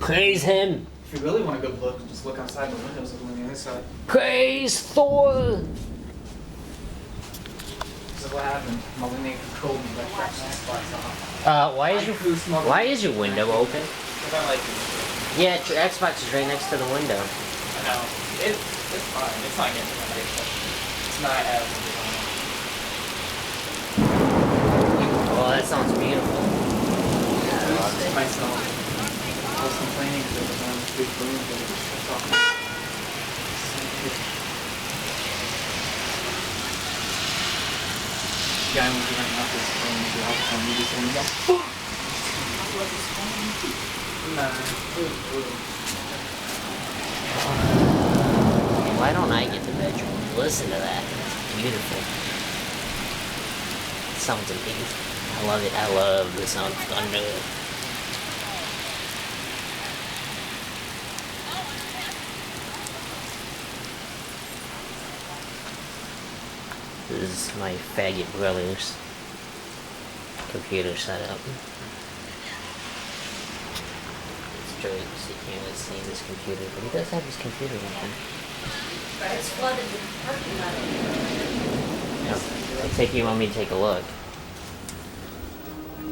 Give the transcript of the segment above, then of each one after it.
Praise him. If you really want a good look, just look outside the windows of the inside. Praise Thor. This is what happened. Malene controlled me by shutting my Xbox off. Why is your window open? Because I like it. Yeah, your Xbox is right next to the window. I know. It's fine. It's not getting my It's not as Oh, that sounds beautiful. Yeah, I love it. Myself. I was complaining because it was on this big boom, but it just shuts off. Guy was running off his phone to the phone. You just want to go. Why don't I get the bedroom? Listen to that. Beautiful. It sounds amazing. I love it. I love the sound of thunder. This is my faggot brother's computer setup. It's Joey, you can't really see this computer, but he does have his computer with him. It's flooded with parking lot. Yeah. You want me to take a look?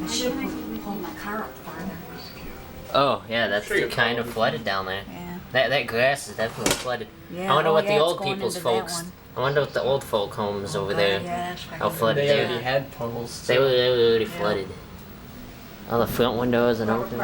I should have pulled my car up farther. Oh, yeah, that's kind of flooded down there. Yeah. That grass is definitely flooded. Yeah. I wonder what the it's old going people's into that folks. one. I wonder what the old folk homes over there. Yeah, that's right. How flooded They they already were. had puddles. They were already flooded. All the front windows and open.